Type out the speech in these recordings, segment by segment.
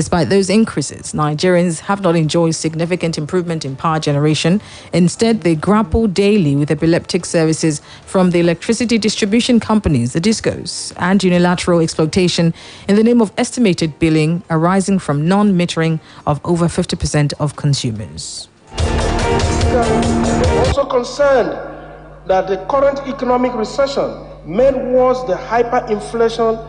Despite those increases, Nigerians have not enjoyed significant improvement in power generation. Instead, they grapple daily with epileptic services from the electricity distribution companies, the DISCOs, and unilateral exploitation in the name of estimated billing arising from non-metering of over 50% of consumers. We're also concerned that the current economic recession made worse the hyperinflation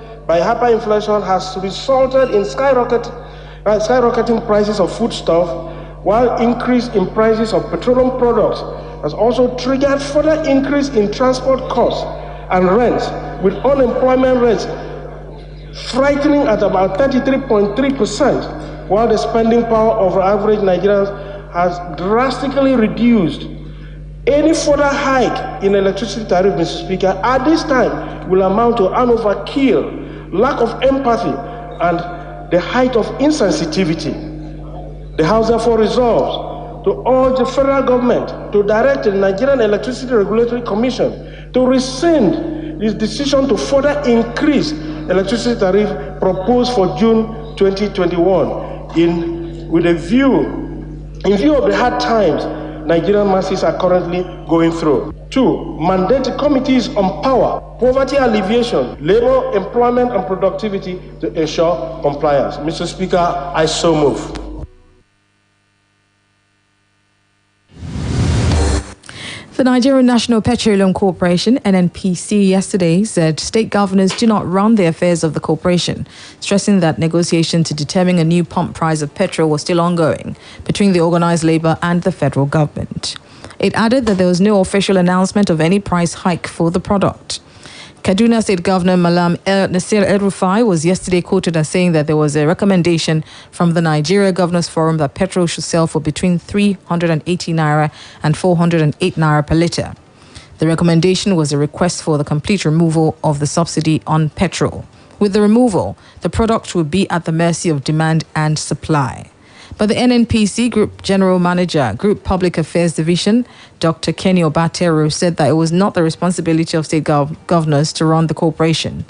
has resulted in skyrocketing prices of foodstuff, while increase in prices of petroleum products has also triggered further increase in transport costs and rents, with unemployment rates frightening at about 33.3%, while the spending power of average Nigerians has drastically reduced. Any further hike in electricity tariff, Mr. Speaker, at this time will amount to an overkill, lack of empathy, and the height of insensitivity. The House therefore resolves to urge the federal government to direct the Nigerian Electricity Regulatory Commission to rescind its decision to further increase electricity tariff proposed for June 2021 in view of the hard times Nigerian masses are currently going through. 2. Mandate committees on power, poverty alleviation, labor, employment, and productivity to ensure compliance. Mr. Speaker, I so move. The Nigerian National Petroleum Corporation, NNPC, yesterday said state governors do not run the affairs of the corporation, stressing that negotiation to determine a new pump price of petrol was still ongoing between the organized labor and the federal government. It added that there was no official announcement of any price hike for the product. Kaduna State Governor Malam Nasir El-Rufai was yesterday quoted as saying that there was a recommendation from the Nigeria Governors Forum that petrol should sell for between 380 naira and 408 naira per litre. The recommendation was a request for the complete removal of the subsidy on petrol. With the removal, the product would be at the mercy of demand and supply. But the NNPC Group General Manager, Group Public Affairs Division, Dr. Kenny Obatero, said that it was not the responsibility of state governors to run the corporation.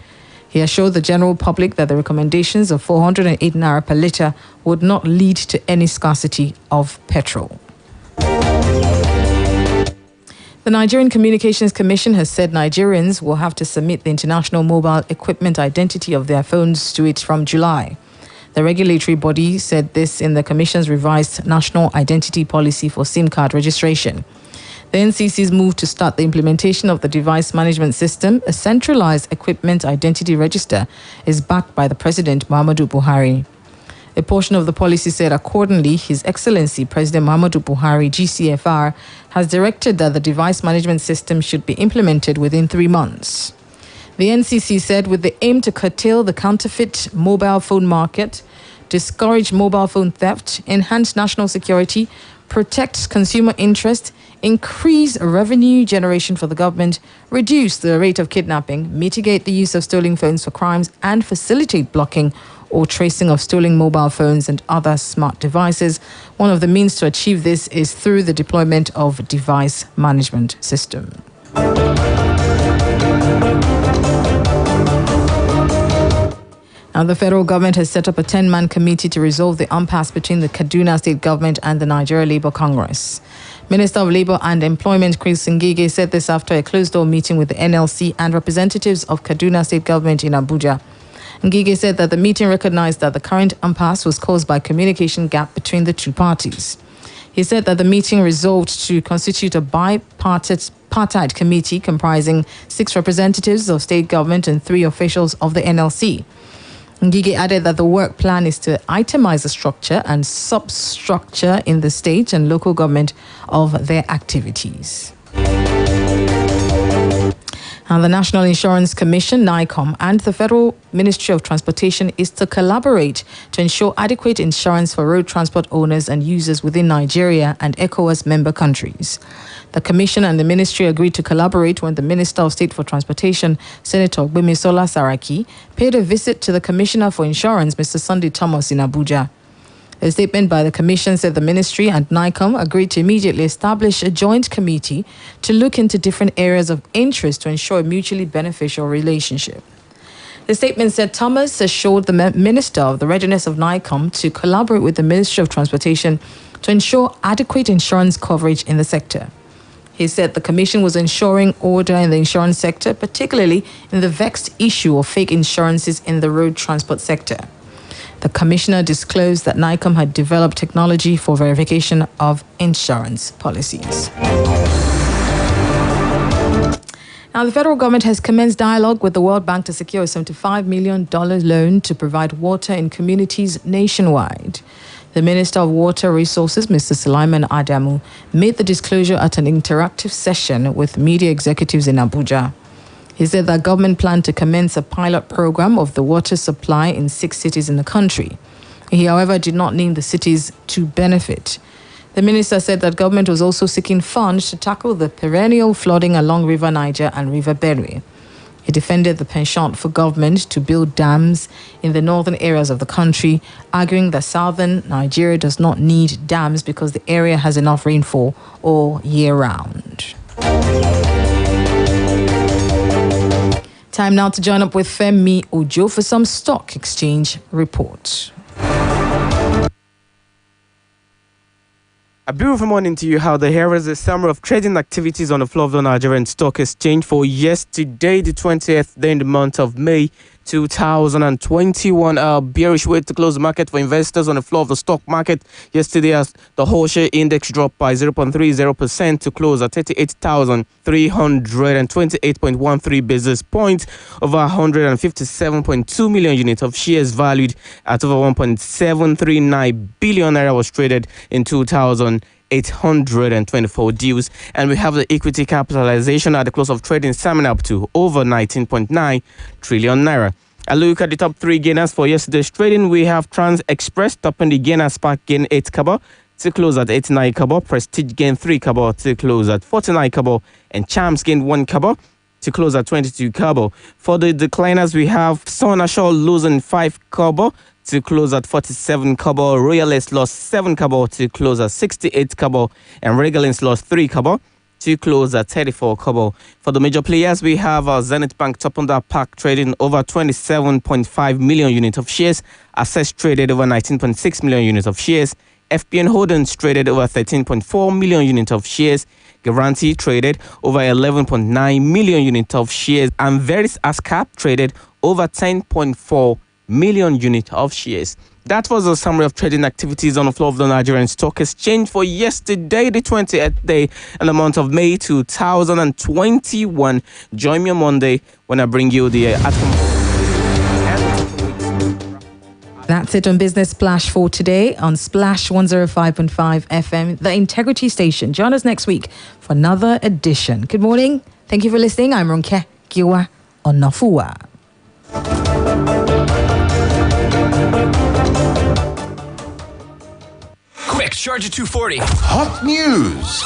He assured the general public that the recommendations of 408 naira per litre would not lead to any scarcity of petrol. The Nigerian Communications Commission has said Nigerians will have to submit the international mobile equipment identity of their phones to it from July. The regulatory body said this in the Commission's revised National Identity Policy for SIM card registration. The NCC's move to start the implementation of the device management system, a centralized equipment identity register, is backed by the President Muhammadu Buhari. A portion of the policy said accordingly, His Excellency President Muhammadu Buhari, GCFR, has directed that the device management system should be implemented within 3 months. The NCC said with the aim to curtail the counterfeit mobile phone market, discourage mobile phone theft, enhance national security, protect consumer interest, increase revenue generation for the government, reduce the rate of kidnapping, mitigate the use of stolen phones for crimes, and facilitate blocking or tracing of stolen mobile phones and other smart devices. One of the means to achieve this is through the deployment of device management system. Now, the federal government has set up a 10-man committee to resolve the impasse between the Kaduna State government and the Nigeria Labour Congress. Minister of Labour and Employment Chris Ngige said this after a closed-door meeting with the NLC and representatives of Kaduna State government in Abuja. Ngige said that the meeting recognized that the current impasse was caused by communication gap between the two parties. He said that the meeting resolved to constitute a bipartite committee comprising 6 representatives of state government and 3 officials of the NLC. Ngige added that the work plan is to itemize the structure and substructure in the state and local government of their activities. And the National Insurance Commission, NICOM, and the Federal Ministry of Transportation is to collaborate to ensure adequate insurance for road transport owners and users within Nigeria and ECOWAS member countries. The Commission and the Ministry agreed to collaborate when the Minister of State for Transportation, Senator Gbemisola Saraki, paid a visit to the Commissioner for Insurance, Mr. Sunday Thomas, in Abuja. A statement by the Commission said the Ministry and NICOM agreed to immediately establish a joint committee to look into different areas of interest to ensure a mutually beneficial relationship. The statement said Thomas assured the Minister of the readiness of NICOM to collaborate with the Ministry of Transportation to ensure adequate insurance coverage in the sector. He said the Commission was ensuring order in the insurance sector, particularly in the vexed issue of fake insurances in the road transport sector. The Commissioner disclosed that NICOM had developed technology for verification of insurance policies. Now, the federal government has commenced dialogue with the World Bank to secure a $75 million loan to provide water in communities nationwide. The Minister of Water Resources, Mr. Sulaiman Adamu, made the disclosure at an interactive session with media executives in Abuja. He said that government planned to commence a pilot program of the water supply in 6 cities in the country. He, however, did not name the cities to benefit. The minister said that government was also seeking funds to tackle the perennial flooding along River Niger and River Benue. He defended the penchant for government to build dams in the northern areas of the country, arguing that southern Nigeria does not need dams because the area has enough rainfall all year round. Time now to join up with Femi Ojo for some stock exchange reports. A beautiful morning to you. Here is a summary of trading activities on the floor of the Nigerian Stock Exchange for yesterday, the 20th day in the month of May 2021. A bearish way to close the market for investors on the floor of the stock market yesterday, as the whole share index dropped by 0.30% to close at 38,328.13 basis points, over 157.2 million units of shares valued at over 1.739 billion naira was traded in 2,824 deals, and we have the equity capitalization at the close of trading summing up to over 19.9 trillion naira. A look at the top 3 gainers for yesterday's trading. We have Trans Express topping the gainer, Spark gain 8 kobo to close at 89 kobo, Prestige gain 3 kobo to close at 49 kobo, and Champs gain 1 kobo to close at 22 kobo. For the decliners, we have Sonashore losing 5 kobo to close at 47 kobo, Royalist lost 7 kobo to close at 68 kobo, and Regalins lost 3 kobo to close at 34 kobo. For the major players, we have Zenith Bank topping that pack, trading over 27.5 million units of shares. Access traded over 19.6 million units of shares. FPN Holdings traded over 13.4 million units of shares. Guarantee traded over 11.9 million units of shares. And Veris ASCAP traded over 10.4 million units of shares. That was a summary of trading activities on the floor of the Nigerian Stock Exchange for yesterday, the 20th day in the month of May 2021. Join me on Monday when I bring you the That's it on Business Splash for today on Splash 105.5 FM, the Integrity Station. Join us next week for another edition. Good morning. Thank you for listening. I'm Ronke Giwa Onafuwa. Quick, charge at 240. Hot news,